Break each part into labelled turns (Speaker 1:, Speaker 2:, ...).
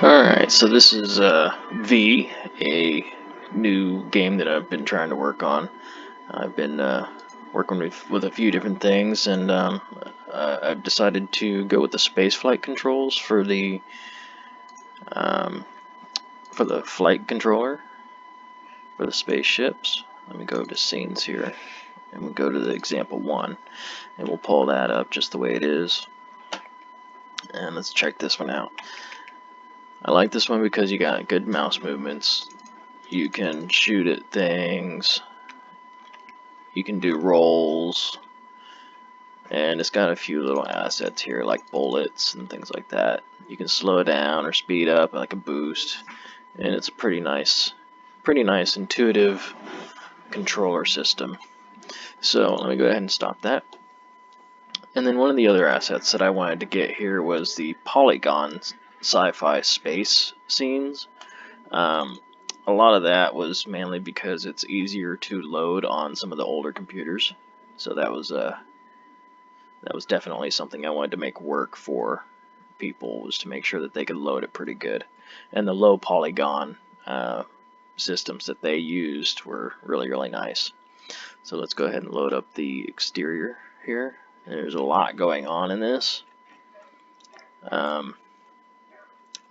Speaker 1: Alright, so this is V, a new game that I've been trying to work on. I've been working with a few different things, and I've decided to go with the spaceflight controls um, for the flight controller for the spaceships. Let me go to scenes here, and we'll go to the example 1, and we'll pull that up just the way it is. And let's check this one out. I like this one because you got good mouse movements. You can shoot at things, you can do rolls, and it's got a few little assets here like bullets and things like that. You can slow down or speed up like a boost, and it's a pretty nice intuitive controller system. So let me go ahead and stop that. And then one of the other assets that I wanted to get here was the polygon sci-fi space scenes. A lot of that was mainly because it's easier to load on some of the older computers. So that was definitely something I wanted to make work for people, was to make sure that they could load it pretty good. And the low polygon systems that they used were really nice. So let's go ahead and load up the exterior here. There's a lot going on in this.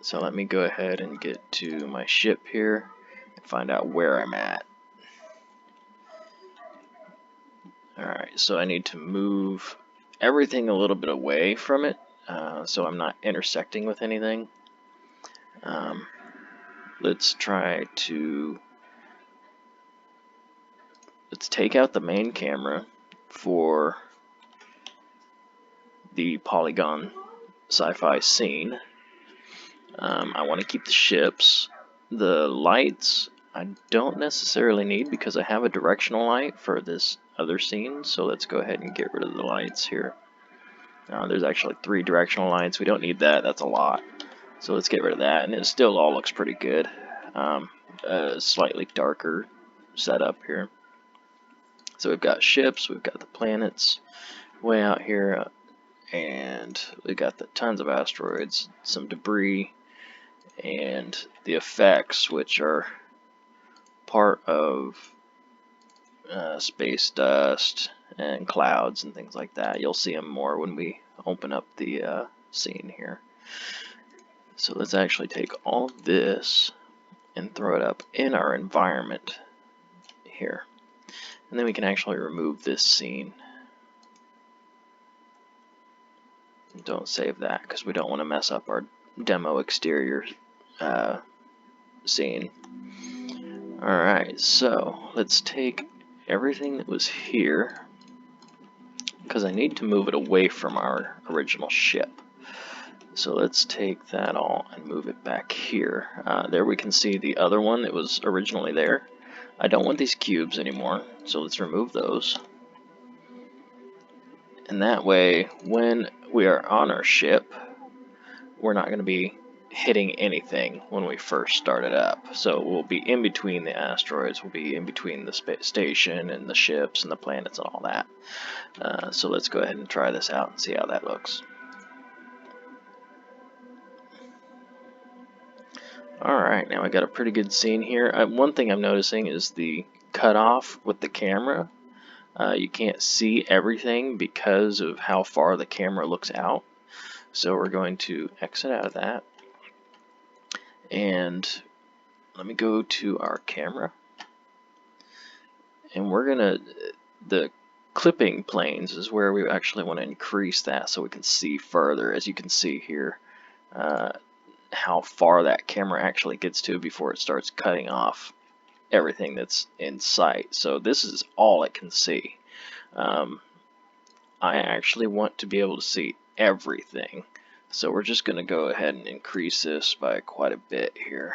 Speaker 1: So let me go ahead and get to my ship here and find out where I'm at. Alright, so I need to move everything a little bit away from it, so I'm not intersecting with anything. Let's take out the main camera for the polygon sci-fi scene. I want to keep the ships. The lights I don't necessarily need because I have a directional light for this other scene, so let's go ahead and get rid of the lights here. There's actually 3 directional lights. We don't need that, that's a lot. So let's get rid of that, and it still all looks pretty good. A slightly darker setup here. So we've got ships, we've got the planets way out here, and we've got the tons of asteroids, some debris, and the effects, which are part of space dust and clouds and things like that. You'll see them more when we open up the scene here. So let's actually take all of this and throw it up in our environment here. And then we can actually remove this scene. Don't save that because we don't want to mess up our demo exterior scene. Alright, so let's take everything that was here, because I need to move it away from our original ship. So let's take that all and move it back here. There we can see the other one that was originally there. I don't want these cubes anymore, so let's remove those. And that way, when we are on our ship, we're not going to be hitting anything when we first start it up. So we'll be in between the asteroids, we'll be in between the space station and the ships and the planets and all that. So let's go ahead and try this out and see how that looks. Alright, now I got a pretty good scene here. One thing I'm noticing is the cutoff with the camera. You can't see everything because of how far the camera looks out. So we're going to exit out of that. And let me go to our camera. And we're gonna, the clipping planes is where we actually want to increase that so we can see further. As you can see here, how far that camera actually gets to before it starts cutting off everything that's in sight. So this is all it can see. I actually want to be able to see everything. So we're just going to go ahead and increase this by quite a bit here.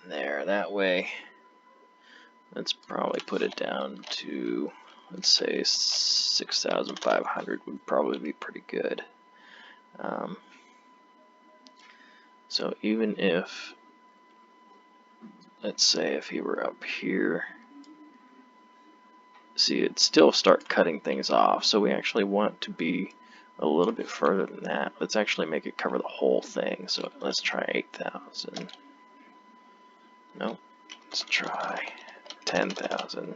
Speaker 1: There, that way. Let's probably put it down to, let's say 6,500 would probably be pretty good. So even if, let's say if he were up here, see, it'd still start cutting things off. So we actually want to be a little bit further than that. Let's actually make it cover the whole thing. So let's try 8,000. No, let's try 10,000.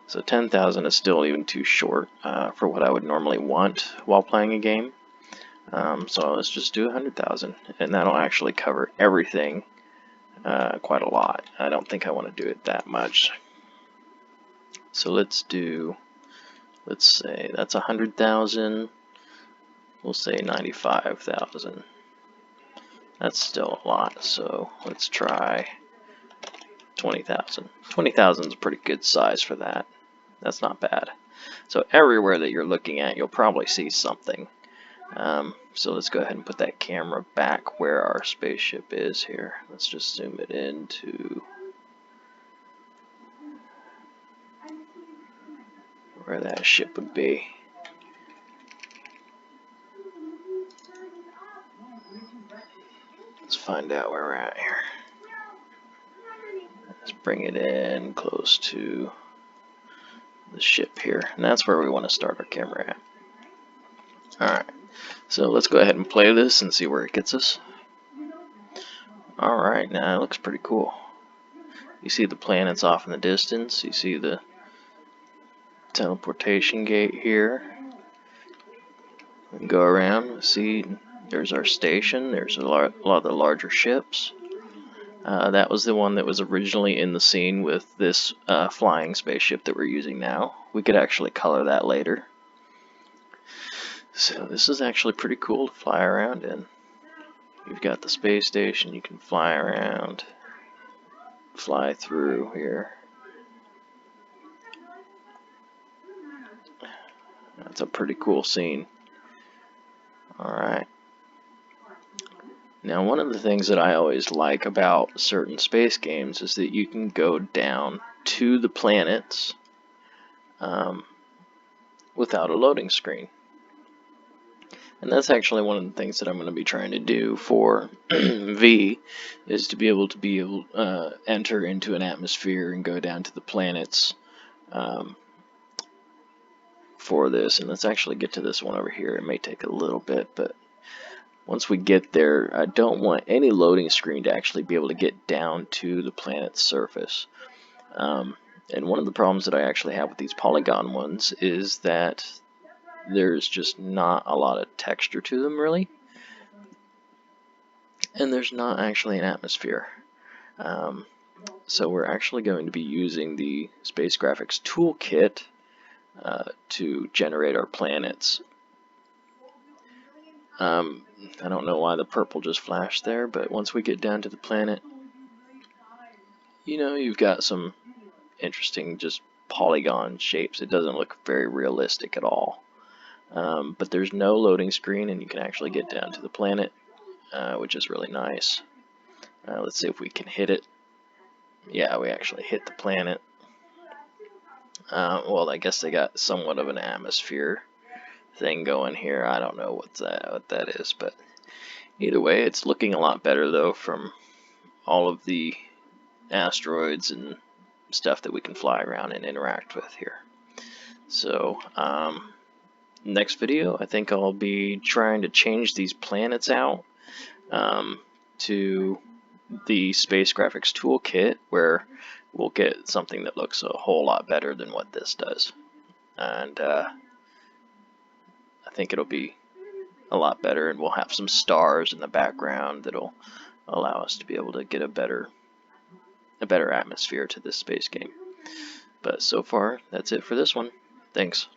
Speaker 1: So 10,000 is still even too short for what I would normally want while playing a game. So let's just do 100,000, and that'll actually cover everything quite a lot. I don't think I want to do it that much. So let's say that's 100,000. We'll say 95,000. That's still a lot, so let's try 20,000. 20,000 is a pretty good size for that. That's not bad. So everywhere that you're looking at, you'll probably see something. So let's go ahead and put that camera back where our spaceship is here. Let's just zoom it into where that ship would be. Let's find out where we're at here. Let's bring it in close to the ship here, and that's where we want to start our camera at. Alright, so let's go ahead and play this and see where it gets us. Alright, now it looks pretty cool. You see the planets off in the distance, you see the teleportation gate here. We can go around, see there's our station, there's a lot of the larger ships. That was the one that was originally in the scene with this flying spaceship that we're using now. We could actually color that later. So this is actually pretty cool to fly around in. You've got the space station, you can fly around, fly through here. That's a pretty cool scene. Alright. Now, one of the things that I always like about certain space games is that you can go down to the planets without a loading screen. And that's actually one of the things that I'm going to be trying to do for V, is to be able to enter into an atmosphere and go down to the planets for this. And let's actually get to this one over here. It may take a little bit, but once we get there, I don't want any loading screen to actually be able to get down to the planet's surface. And one of the problems that I actually have with these polygon ones is that there's just not a lot of texture to them, really. And there's not actually an atmosphere. So we're actually going to be using the Space Graphics Toolkit to generate our planets. I don't know why the purple just flashed there, but once we get down to the planet, you know, you've got some interesting just polygon shapes. It doesn't look very realistic at all. But there's no loading screen, and you can actually get down to the planet, which is really nice. Let's see if we can hit it. Yeah, we actually hit the planet. Well, I guess they got somewhat of an atmosphere thing going here. I don't know what that is, but either way, it's looking a lot better though from all of the asteroids and stuff that we can fly around and interact with here. So next video, I think I'll be trying to change these planets out to the Space Graphics Toolkit, where we'll get something that looks a whole lot better than what this does. And I think it'll be a lot better, and we'll have some stars in the background that'll allow us to be able to get a better atmosphere to this space game. But so far, that's it for this one. Thanks.